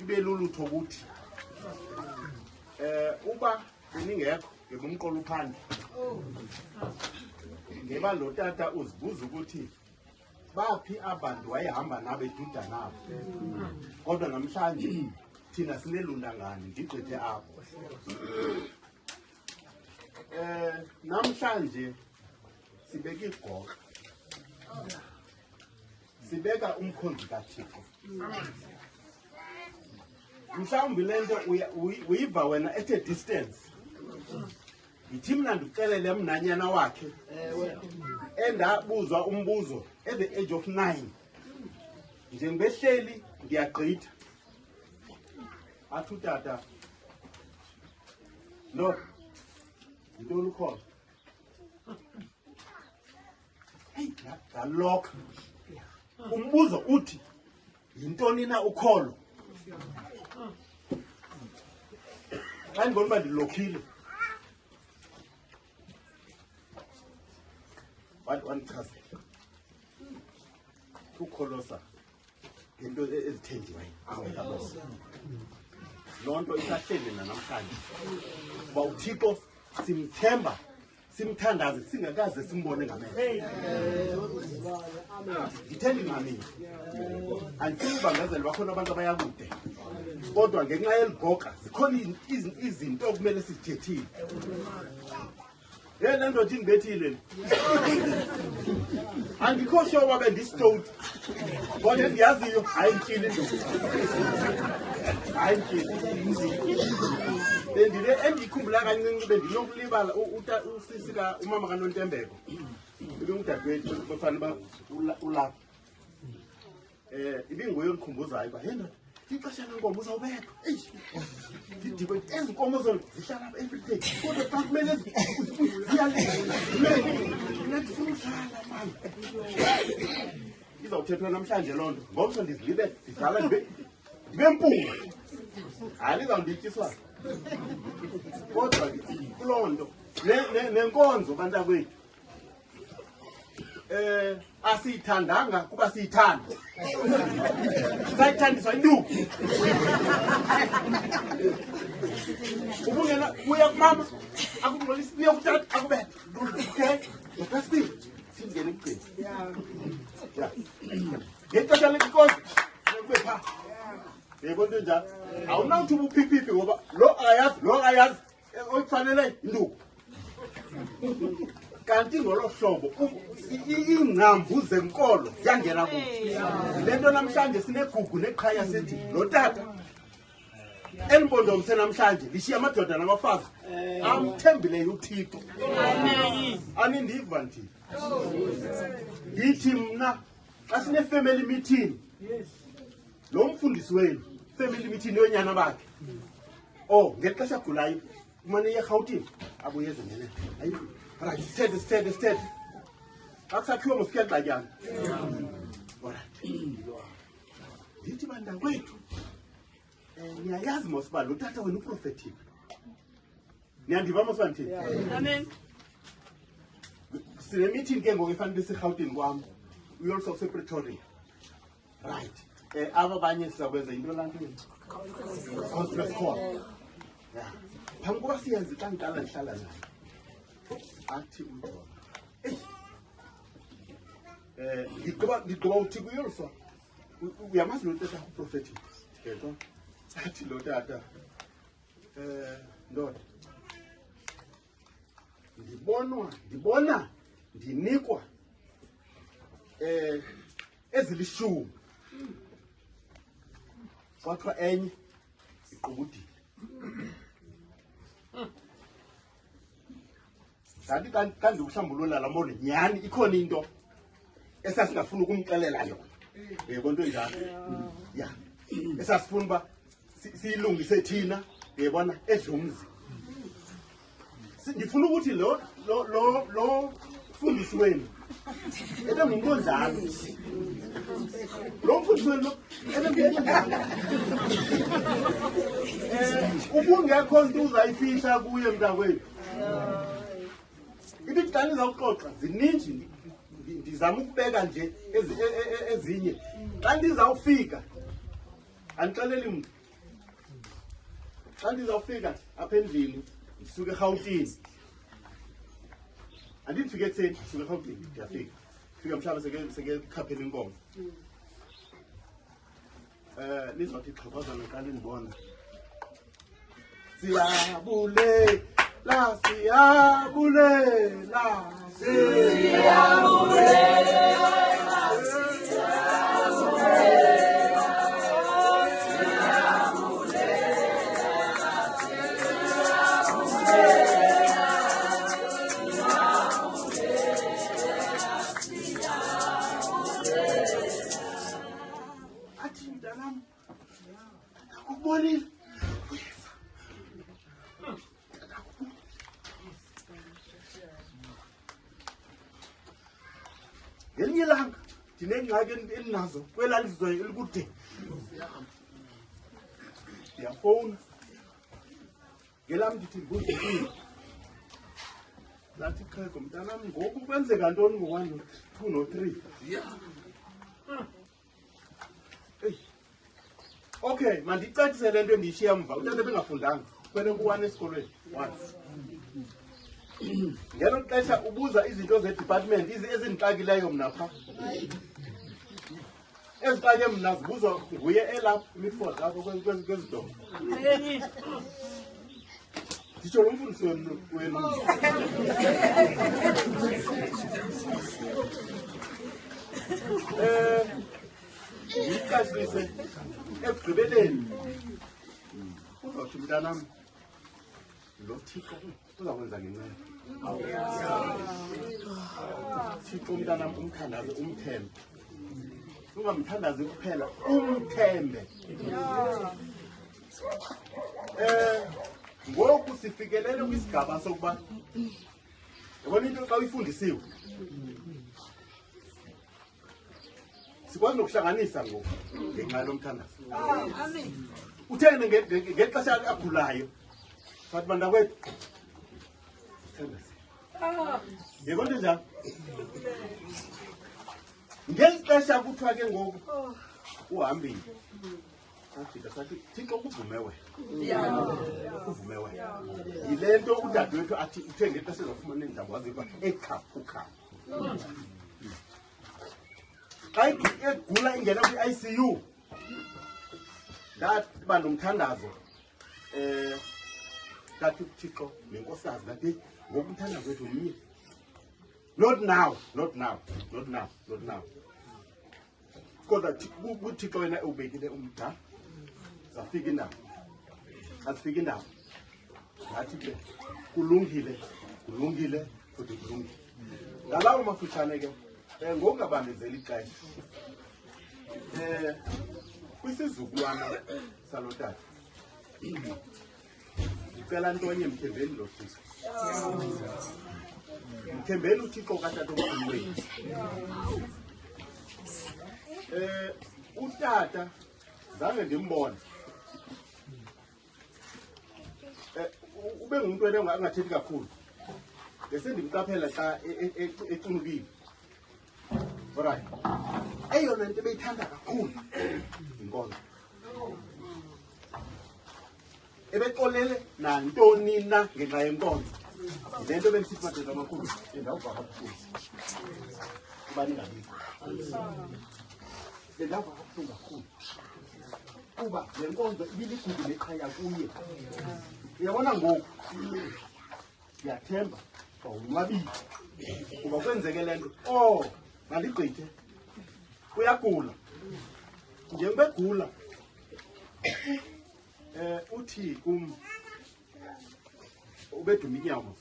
kube lulutho ukuthi uba beningekho ngibumqolo uphandle ngeba lo tata uzibuza ukuthi baphi abantu wayehamba nabe eduda nabo kodwa namhlanje thina sinelunda ngani ndigqithe apho namhlanje sibeka igqoka sibeka umkhonzi kaThixo mhlawumbi lento uyiva wena at a distance yithi mina ndikuxelele mnanyana wakhe endabuzwa umbuzo at the age of 9 njengobehleli ngiyagqitha athi utata no into olukhona hey ngalokho umbuzo uthi yintoni na ukholo xa ndibona uba ndilokhile wandichazela ukholosa ngento ezithenjiweyo loo nto isahleli nanamhlanje uba uThixo simthemba simthandaze singakaze simbone ngamehlo ndithe ndingamini andifuni ubangazela bakhona abantu abayakude kodwa ngenxa yeligoqa zikhona izinto okumele sizithethile le nto ndingibethile andikho sure uba bendisitoti kodwa endiyaziyo hayi nditshile hayi nditshile bendile endiyikhumbula kancinci bendinokulibala usisika umama kaNontembeko ibingudadewethu befana uba ulapha ibinguye olikhumbuzayo uba hey ndoda ixesha lenkomo uzawubethwa ndidikwe ezi nkomo zihlala apha everyday kodwa xa kumele ziyalendifuna uhlala mani izawuthethwa namhlanje loo nto ngomso ndizilibele ndidala ndibe mpunga hayi lizawundityiswa kodwa kuloo nto nenkonzo bantakwethu asiyithandanga kuba siyithanda sayithandiswa induku ubungena uya kumama akungcolisa uya kutata akubetha okay nokasiphi singene ekugcina ngexesha lenkosi kube phaa yebo nto njalo awunawuthi ubuphiphipi ngoba lo akayazi okufanele induku kanti ngolo hlobo iingcambu zenkolo ziyangena kuthi le nto namhlanje sinegugu neqhaya sethi lo tata elimpondomise namhlanje lishiya amadoda nabafazi amthembileyo uThixo anindiva nthini ndithi mna xa sine-family meeting lo mfundisi wenu family meeting yonyana bakhe ngexesha gulayo umane yerhawutini abuyeze ngene right sithethe xa kusakhiwe ngofika xatyana olright ndithi bantakwethu niyayazi mosiba lo tata wena uprofetic niyandiva mosiba ndithini amen sine-meeting ke ngoku efanele besirhawutini kwam uyolso sepretoria right aba banye sizakwenza into lantweni conference call phambi kuba siyenze xa ndiqala ndihlala nayo athi uJohn ngigqiba uthi kuyolfa uyamazi lo tata uprofetic yebo athi lo tata ndoda ndibona ndinikwa ezilishumi kwathiwa enye iqubudile kanti ukuhlambulula la mbona nyhani ikhona into esasingafuna ukumxelela yona yebo nto njalo ya esasifuna uba siyilungise thina yebona edlumzi ndifuna ukuthi lo mfundisi wenu ebengumuntu onjalo lo mfundisi wenu ebengekho ubungekho nto uzayifihla kuye mntakwethu ibithi xa nizawuxoxa zininji ndizama ukubeka nje ezinye xa ndizawufika andixeleli mntu xa ndizawufika apha endlini ndisuke eRhawutini andifike ekuseni ndisuke eRhawutini ndiyafika fika mhlawumbi sekekhaphela inkomo nizothi xhaphazana xa nindibona siyabulela athi mntanam akubonile ngelinye ilanga ndinengxaki endinazo kwelaa lizwe elikude ndiyafowuna ngelam ndithi nguzipile lathi Xhego mntanam ngoku kwenzeka ntoni ngo-1 no-2 no-3 okay mandicacise le nto endiyishiya mva utata bengafundanga kwele ku-1 esikolweni 1 ngelo xesha ubuza izinto ze-department ezindixakileyo mna pha ezixake mna zibuzwa nguye elapha imifod apho kwezidongo nditsho lo mfundisi wenu ndiyicacise ekugqibeleni uzawuthi mntanam lo Thixo uzakwenza ngenceba Thixo mntanam umthandaze umthembe ungamthandazi kuphela umthembe ngoku sifikelele kwisigaba sokuba yabona into xa uyifundisiwe sikwazi nokuhlanganisa ngoku ngenxa yomthandazo uthene ngexesha akhulayo sathi bantakwethu sithandaze yebo nto njalo ngeli xesha kuthiwa ke ngoku uhambile sajika sathi Thixo kuvume wena kuvume wena yile nto udadewethu athi uthe ngexesha ezafumana indaba waziva ekhaphukhaphu xa egula ingena kwi-ICU ndaba nomthandazo ndathi uThixo nenkosikazi ndathi ngoku umthandazo wethu mnye not now kodwa uThixo wena ubekile umda zafika indaba azifika indaba ngathi ke kulungile futhi kulungile ngalawo mafutshane ke ngokungabambezeli ixesha kwisizukulwana salotata ndicela ntonye mthembeni lo Thixo mthembeni uThixo katata omkhulu wethu utata zange ndimbone ube ngumuntu wena angathethi kakhulu bese ndimqaphela xa ecunukile alright eyona nto ebeyithanda kakhulu inkonzo ebexolele nantoni na ngenxa yenkonzo yile nto bendisithi madoda amakhulu ndawuva kabuhlungu kuba ningabikho ndawuva kabuhlungu kakhulu kuba le nkonzo ibiligugu lekhaya kuye uyabona ngoku ndiyathemba unwabile kuba kwenzeke le nto mandigqithe uyagula njengoba egula uthi kum ubedumba inyawo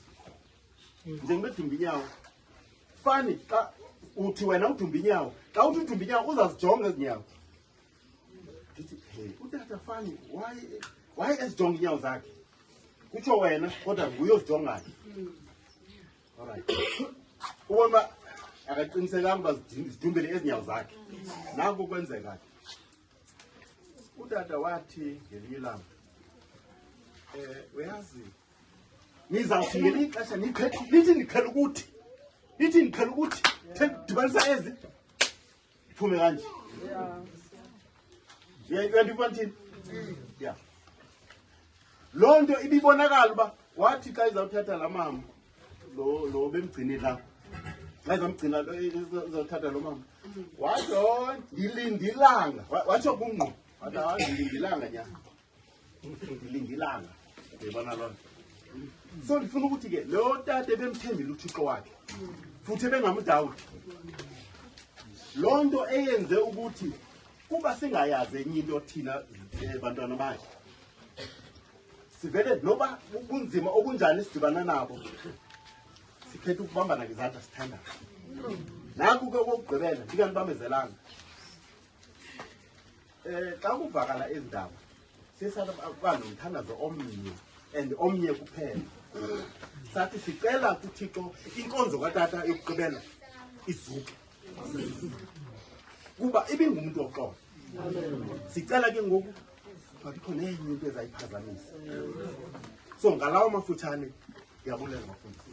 njengoba edumba inyawo fani xa uthi wena udumba inyawo xa uthi udumba inyawo uzazijonga ezi nyawo ndithi utata fani why ezijonga inyawo zakhe kutsho wena kodwa nguye ozijongayo alright ubona uba akaqinisekanga uba zidumbele ezi nyawo zakhe nanko kwenzeka utata wathi ngelinye ilanga uyazi nizawuthi ngelinye ixesha lithi ndiqhela ukuthi dibanisa ezi iphume kanje uyandiva ndithini ya loo nto ibibonakala uba wathi xa izawuthatha laa mama lo bemgcini la xa izamgcina izawuthatha lo mama watsho ndilindilanga watsho kungqo wathi ndilindilanga nyana ndilindilanga ndiyibona loo nto. So ndifuna ukuthi ke lo tata ebemthembile uthixo wakhe futhi ebengamdawudi, loo nto eyenze ukuthi kuba singayazi enye into thina bantwana bakhe sivele noba ubunzima obunjani esidibana nabo sikhetha ukubambana ngezandla sithandayo. Naku ke okokugqibela ndinganibamezelanga xa kuvakala ezi ndaba sesaba nomthandazo omnye and omnye kuphela. Sathi sicela kuthixo inkonzo katata yokugqibela izuke kuba ibingumntu oxolo. Sicela ke ngoku akukho nenye into ezayiphazamisa. So ngalawo mafutshane ndiyabulela bafundisi.